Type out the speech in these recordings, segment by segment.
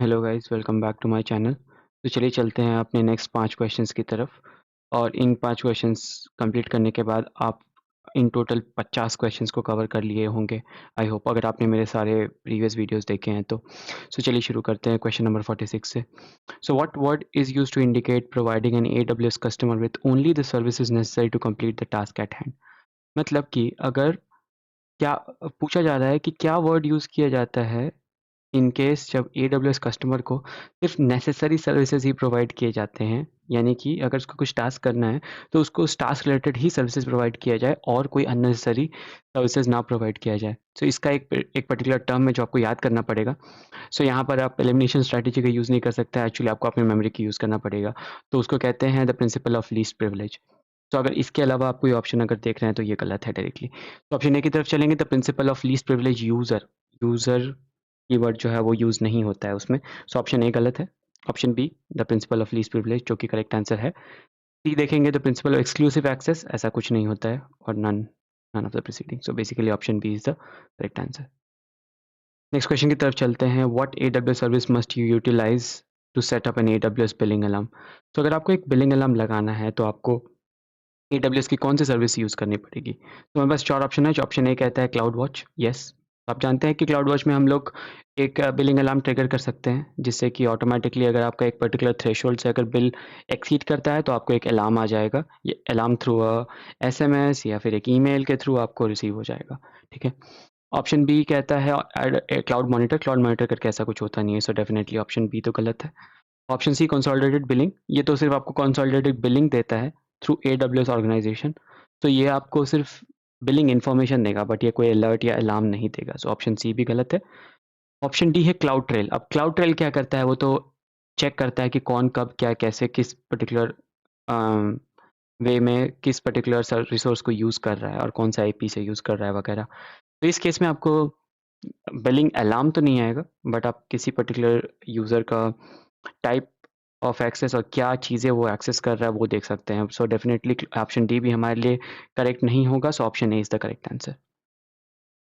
Hello guys, welcome back to my channel. तो चलिए चलते हैं अपने नेक्स्ट 5 क्वेश्चंस की तरफ और इन 5 क्वेश्चंस कंप्लीट करने के बाद आप इन टोटल 50 क्वेश्चंस को कवर कर लिए होंगे। आई होप, अगर आपने मेरे सारे प्रीवियस वीडियोस देखे हैं तो। सो चलिए शुरू करते हैं क्वेश्चन नंबर 46 से। So what word is used to indicate providing an AWS customer with only the services necessary to complete the task at hand. मतलब कि अगर क्या पूछा जा रहा है कि क्या वर्ड यूज़ किया जाता है इन केस जब एडब्ल्यूएस कस्टमर को सिर्फ नेसेसरी सर्विसेज ही प्रोवाइड किए जाते हैं, यानी कि अगर उसको कुछ टास्क करना है तो उसको उस टास्क रिलेटेड ही सर्विसेज प्रोवाइड किया जाए और कोई अननेसेसरी सर्विसेज ना प्रोवाइड किया जाए। सो इसका एक पर्टिकुलर टर्म है जो आपको याद करना पड़ेगा। सो यहाँ पर आप एलिमिनेशन स्ट्रैटेजी का यूज़ नहीं कर सकते, एक्चुअली आपको अपनी मेमोरी की यूज़ करना पड़ेगा। तो उसको कहते हैं the principle of least privilege. तो अगर इसके अलावा आप कोई ऑप्शन अगर देख रहे हैं तो ये गलत है डायरेक्टली। तो ऑप्शन ए की तरफ चलेंगे, the principle of least privilege user. User keyword जो है वो यूज़ नहीं होता है उसमें। सो ऑप्शन ए गलत है। Option B the principle of least privilege जो कि करेक्ट आंसर है। सी देखेंगे, the principle of exclusive access, ऐसा कुछ नहीं होता है। और none none of the preceding. So basically option B is the correct answer. Next question की तरफ चलते हैं, what AWS service must you utilise to set up an AWS billing alarm. तो अगर आपको एक बिलिंग अलार्म लगाना है तो आपको एडब्ल्यूएस की कौन सी सर्विस यूज़ करनी पड़ेगी। तो हमारे पास 4 ऑप्शन है। जो ऑप्शन ए कहता है क्लाउड वॉच, यस। आप जानते हैं कि क्लाउड वॉच में हम लोग एक बिलिंग अलार्म ट्रिगर कर सकते हैं, जिससे कि ऑटोमेटिकली अगर आपका एक पर्टिकुलर थ्रेशोल्ड से अगर बिल एक्सीड करता है तो आपको एक अलार्म आ जाएगा। ये अलार्म थ्रू एसएमएस या फिर एक ईमेल के थ्रू आपको रिसीव हो जाएगा। ठीक है। ऑप्शन बी कहता है क्लाउड मॉनिटर। क्लाउड मॉनिटर करके ऐसा कुछ होता नहीं है, सो डेफिनेटली ऑप्शन बी तो गलत है। ऑप्शन सी कंसोलिडेटेड बिलिंग, ये तो सिर्फ आपको कंसोलिडेटेड बिलिंग देता है थ्रू एडब्ल्यूएस ऑर्गेनाइजेशन। तो ये आपको सिर्फ बिलिंग इन्फॉर्मेशन देगा, बट ये कोई अलर्ट या अलार्म नहीं देगा। सो ऑप्शन सी भी गलत है। ऑप्शन डी है क्लाउड ट्रेल। अब क्लाउड ट्रेल क्या करता है, वो तो चेक करता है कि कौन कब क्या कैसे किस पर्टिकुलर वे में किस पर्टिकुलर रिसोर्स को यूज़ कर रहा है और कौन सा आईपी से यूज़ कर रहा है वगैरह। तो इस केस में आपको बिलिंग अलार्म तो नहीं आएगा, बट आप किसी पर्टिकुलर यूज़र का टाइप ऑफ एक्सेस और क्या चीज़ें वो एक्सेस कर रहा है वो देख सकते हैं। सो डेफिनेटली ऑप्शन डी भी हमारे लिए करेक्ट नहीं होगा। So option A is the correct answer.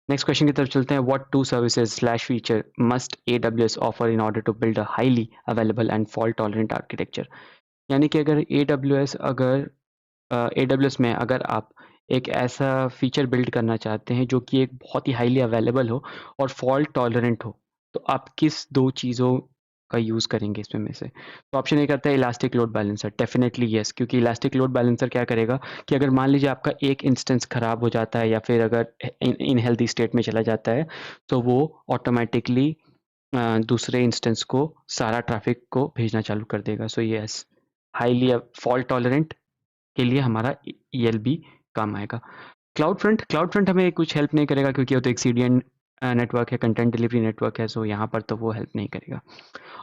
Next question की तरफ चलते हैं, what two services slash feature must AWS offer in order to build a highly available and fault tolerant architecture. यानी कि अगर एडब्ल्यूएस में अगर आप एक ऐसा फीचर बिल्ड करना चाहते हैं जो कि एक बहुत ही हाईली अवेलेबल हो और फॉल्ट टॉलरेंट हो, तो आप किस 2 चीज़ों का यूज़ करेंगे इसमें में से? तो ऑप्शन ए करता है elastic load balancer, definitely yes, क्योंकि इलास्टिक लोड बैलेंसर क्या करेगा कि अगर मान लीजिए आपका एक इंस्टेंस खराब हो जाता है या फिर अगर इनहेल्दी स्टेट में चला जाता है, तो वो ऑटोमैटिकली दूसरे इंस्टेंस को सारा ट्रैफ़िक को भेजना चालू कर देगा। So yes, highly fault tolerant के लिए हमारा ईएलबी काम आएगा। क्लाउड फ्रंट हमें कुछ हेल्प नहीं करेगा क्योंकि वो तो एक सीडीएन नेटवर्क है, कंटेंट डिलीवरी नेटवर्क है, सो यहाँ पर तो वो हेल्प नहीं करेगा।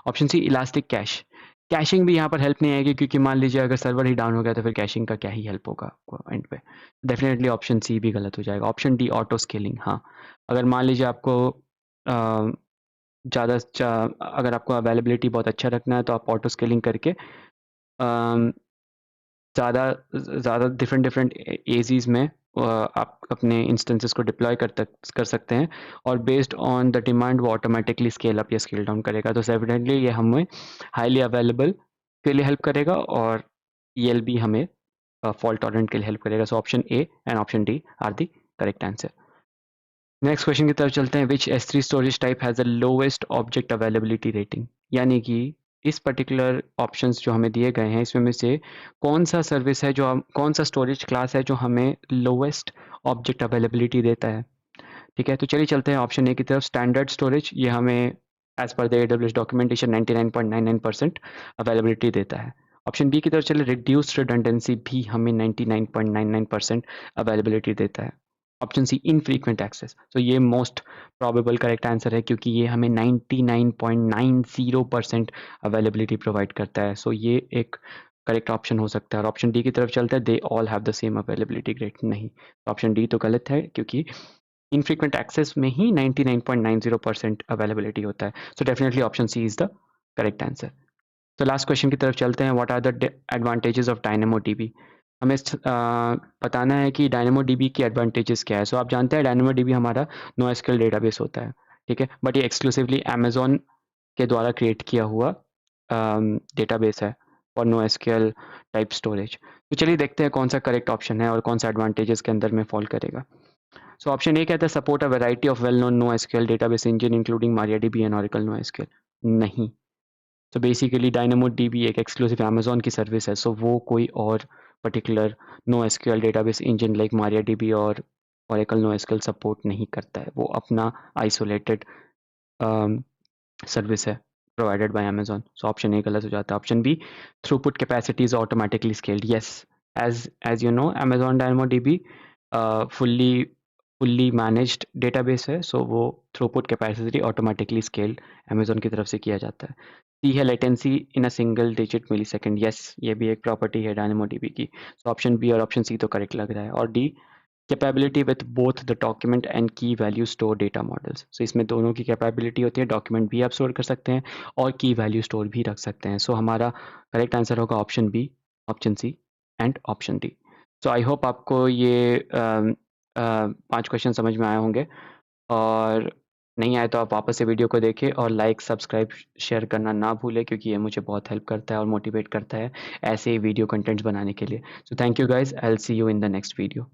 Option C elastic cache, caching भी यहाँ पर हेल्प नहीं आएगी क्योंकि मान लीजिए अगर सर्वर ही डाउन हो गया तो फिर कैशिंग का क्या ही हेल्प होगा आपको एंड पे। डेफिनेटली ऑप्शन सी भी गलत हो जाएगा। ऑप्शन डी ऑटो स्केलिंग, हाँ, अगर मान लीजिए आपको ज़्यादा अगर आपको अवेलेबिलिटी बहुत अच्छा रखना है तो आप ऑटो स्केलिंग करके ज़्यादा ज़्यादा डिफरेंट एजीज़ में आप अपने इंस्टेंसेस को डिप्लॉय कर सकते हैं और बेस्ड ऑन द डिमांड वो ऑटोमेटिकली स्केल अप या स्केल डाउन करेगा। तो डेफिनेटली ये हमें हाईली अवेलेबल के लिए हेल्प करेगा और ईएलबी हमें फॉल्ट टॉलरेंट के लिए हेल्प करेगा। So option A and option D are the correct answer. Next question की तरफ चलते हैं, which S3 storage type has the lowest object availability rating. यानी कि इस पर्टिकुलर ऑप्शंस जो हमें दिए गए हैं इसमें में से कौन सा सर्विस है जो कौन सा स्टोरेज क्लास है जो हमें लोवेस्ट ऑब्जेक्ट अवेलेबिलिटी देता है। ठीक है, तो चलिए चलते हैं ऑप्शन ए की तरफ, स्टैंडर्ड स्टोरेज। ये हमें as per the AWS documentation 99.99% availability देता है। ऑप्शन बी की तरफ चले, रिड्यूस्ड रिडंडेंसी भी हमें 99.99% अवेलेबिलिटी देता है। ऑप्शन सी इनफ्रीक्वेंट एक्सेस, तो ये मोस्ट प्रोबेबल करेक्ट आंसर है क्योंकि ये हमें 99.90% अवेलेबिलिटी प्रोवाइड करता है। सो ये एक करेक्ट ऑप्शन हो सकता है। और ऑप्शन डी की तरफ चलते हैं, they all have the same availability grade, नहीं, ऑप्शन डी तो गलत है क्योंकि इनफ्रीक्वेंट एक्सेस में ही 99.90% अवेलेबिलिटी होता है। So definitely option C is the correct answer. तो लास्ट क्वेश्चन की तरफ चलते हैं, what are the advantages of Dynamo DB. हमें बताना है कि डायनेमो डीबी की एडवांटेजेस क्या है। सो आप जानते हैं डायनेमो डीबी हमारा NoSQL डेटाबेस होता है, ठीक है, बट ये एक्सक्लूसिवली अमेजोन के द्वारा क्रिएट किया हुआ डेटाबेस है और NoSQL टाइप स्टोरेज। तो चलिए देखते हैं कौन सा करेक्ट ऑप्शन है और कौन सा एडवांटेजेस के अंदर में फॉल करेगा। सो ऑप्शन ए कहता है support a variety of well known NoSQL database engine including MariaDB and Oracle NoSQL। नहीं। तो बेसिकली DynamoDB एक एक्सक्लूसिव अमेजोन की सर्विस है, सो वो कोई और particular NoSQL database engine like MariaDB और Oracle NoSQL सपोर्ट नहीं करता है। वो अपना आइसोलेटेड सर्विस है provided by Amazon. So option A गलत हो जाता है. Option B, throughput capacity is automatically scaled. Yes, as you know, Amazon DynamoDB fully managed database है, so वो throughput capacity automatically scaled Amazon की तरफ से किया जाता है. C है latency in a single digit millisecond. Yes, ये भी एक property है DynamoDB की. So option B और option C तो correct लग रहा है. और D, capability with both the document and की वैल्यू स्टोर डेटा मॉडल्स। सो इसमें दोनों की कैपेबिलिटी होती है, डॉक्यूमेंट भी आप स्टोर कर सकते हैं और की वैल्यू स्टोर भी रख सकते हैं। सो हमारा करेक्ट आंसर होगा option B, option C and option D. So I hope आपको ये 5 क्वेश्चन समझ में आए होंगे, और नहीं आए तो आप वापस से वीडियो को देखें और लाइक, सब्सक्राइब, शेयर करना ना भूलें, क्योंकि ये मुझे बहुत हेल्प करता है और मोटिवेट करता है ऐसे ही वीडियो कंटेंट्स बनाने के लिए। So thank you guys, I will see you in the next video.